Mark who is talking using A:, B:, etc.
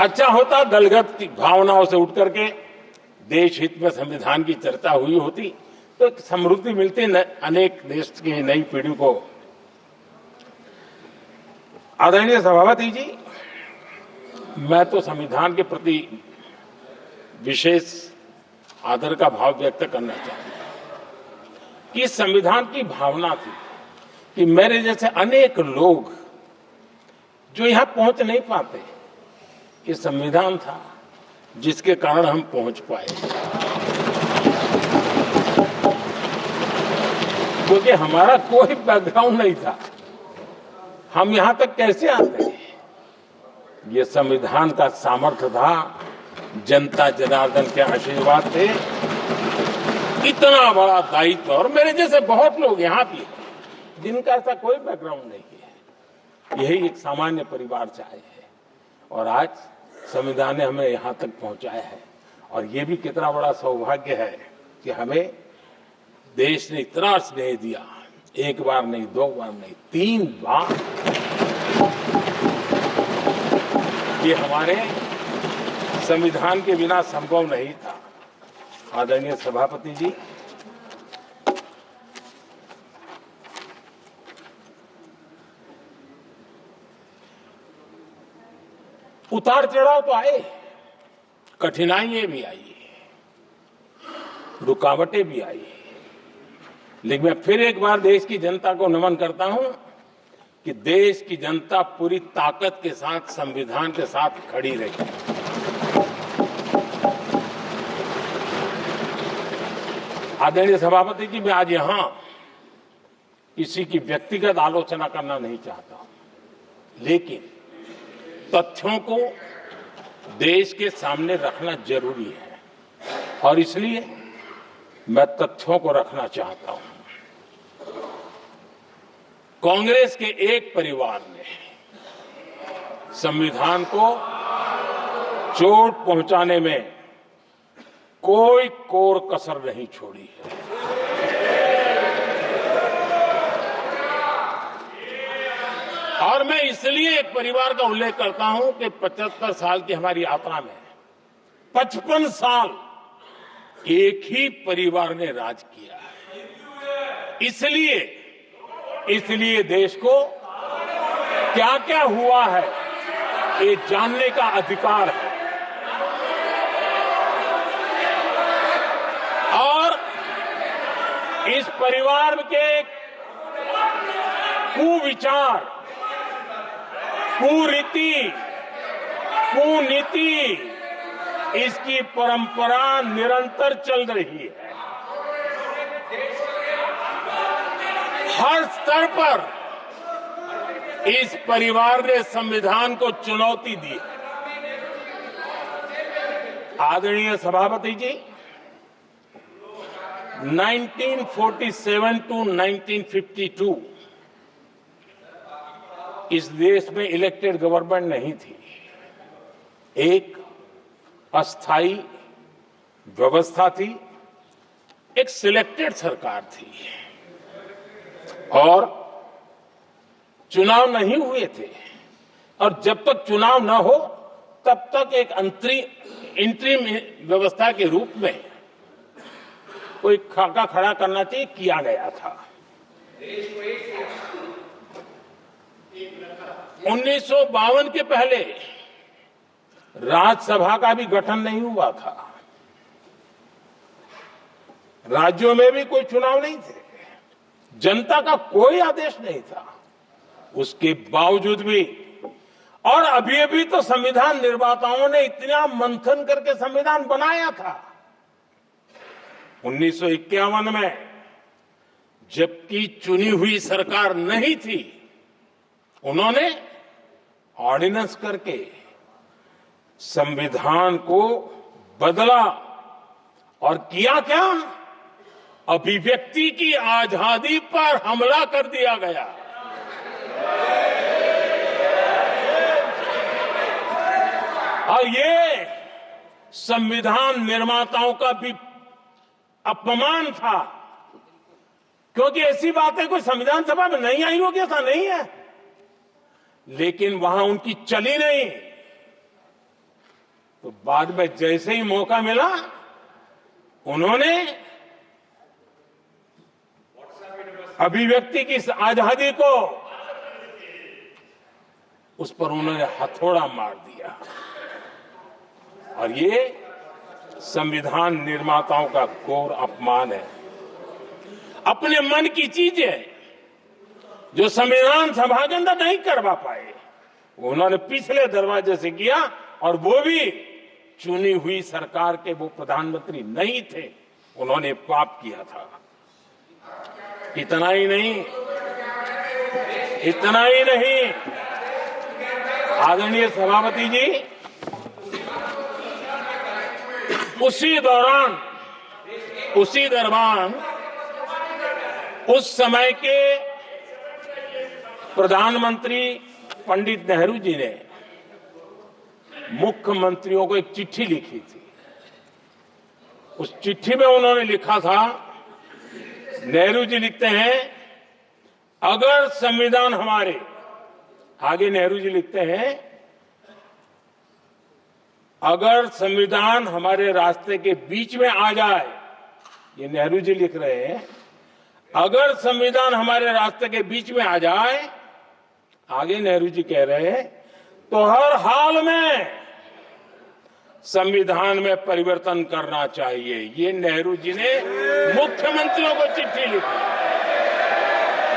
A: अच्छा होता दलगत की भावनाओं से उठ करके देश हित में संविधान की चर्चा हुई होती तो समृद्धि मिलती अनेक देश की नई पीढ़ी को। आदरणीय सभापति जी, मैं तो संविधान के प्रति विशेष आदर का भाव व्यक्त करना चाहता हूं कि संविधान की भावना थी कि मेरे जैसे अनेक लोग जो यहां पहुंच नहीं पाते, ये संविधान था जिसके कारण हम पहुंच पाए, क्योंकि हमारा कोई बैकग्राउंड नहीं था। हम यहां तक कैसे आते? ये संविधान का सामर्थ्य था, जनता जनार्दन के आशीर्वाद थे। इतना बड़ा दायित्व, और मेरे जैसे बहुत लोग यहां भी जिनका ऐसा कोई बैकग्राउंड नहीं है, यही एक सामान्य परिवार से आए हैं और आज संविधान ने हमें यहां तक पहुंचाया है। और ये भी कितना बड़ा सौभाग्य है कि हमें देश ने इतना स्नेह दिया, एक बार नहीं, दो बार नहीं, 3 बार। ये हमारे संविधान के बिना संभव नहीं था। आदरणीय सभापति जी, उतार चढ़ाव तो आए, कठिनाइयां भी आई, रुकावटें भी आई, लेकिन मैं फिर एक बार देश की जनता को नमन करता हूं कि देश की जनता पूरी ताकत के साथ संविधान के साथ खड़ी रही। आदरणीय सभापति जी, मैं आज यहां किसी की व्यक्तिगत आलोचना करना नहीं चाहता हूं, लेकिन तथ्यों को देश के सामने रखना जरूरी है और इसलिए मैं तथ्यों को रखना चाहता हूं। कांग्रेस के एक परिवार ने संविधान को चोट पहुंचाने में कोई कोर कसर नहीं छोड़ी है। और मैं इसलिए एक परिवार का उल्लेख करता हूं कि 75 साल की हमारी यात्रा में 55 साल एक ही परिवार ने राज किया है। इसलिए देश को क्या क्या हुआ है ये जानने का अधिकार है। और इस परिवार के कुविचार, कुरीति, कुनीति, इसकी परंपरा निरंतर चल रही है। हर स्तर पर इस परिवार ने संविधान को चुनौती दी। आदरणीय सभापति जी, 1947 टू 1952 इस देश में इलेक्टेड गवर्नमेंट नहीं थी। एक अस्थाई व्यवस्था थी, एक सिलेक्टेड सरकार थी और चुनाव नहीं हुए थे। और जब तक चुनाव न हो तब तक एक इंटरिम व्यवस्था के रूप में कोई खाका खड़ा करना चाहिए, किया गया था। 1952 के पहले राज्यसभा का भी गठन नहीं हुआ था, राज्यों में भी कोई चुनाव नहीं थे, जनता का कोई आदेश नहीं था। उसके बावजूद भी, और अभी तो संविधान निर्माताओं ने इतना मंथन करके संविधान बनाया था। 1951 में जबकि चुनी हुई सरकार नहीं थी, उन्होंने ऑर्डिनेंस करके संविधान को बदला और किया क्या? अभिव्यक्ति की आजादी पर हमला कर दिया गया। और ये संविधान निर्माताओं का भी अपमान था, क्योंकि ऐसी बातें कोई संविधान सभा में नहीं आई होगी, ऐसा नहीं है, लेकिन वहां उनकी चली नहीं। तो बाद में जैसे ही मौका मिला उन्होंने अभिव्यक्ति की इस आजादी को उस पर उन्होंने हथौड़ा मार दिया। और ये संविधान निर्माताओं का घोर अपमान है। अपने मन की चीजें जो संविधान सभा के अंदर नहीं करवा पाए उन्होंने पिछले दरवाजे से किया, और वो भी चुनी हुई सरकार के वो प्रधानमंत्री नहीं थे, उन्होंने पाप किया था। इतना ही नहीं, आदरणीय सभापति जी, उसी दौरान उस समय के प्रधानमंत्री पंडित नेहरू जी ने मुख्यमंत्रियों को एक चिट्ठी लिखी थी। उस चिट्ठी में उन्होंने लिखा था, नेहरू जी लिखते हैं, अगर संविधान हमारे, आगे नेहरू जी लिखते हैं, अगर संविधान हमारे रास्ते के बीच में आ जाए, ये नेहरू जी लिख रहे हैं, अगर संविधान हमारे रास्ते के बीच में आ जाए, आगे नेहरू जी कह रहे हैं, तो हर हाल में संविधान में परिवर्तन करना चाहिए। ये नेहरू जी ने मुख्यमंत्रियों को चिट्ठी लिखी।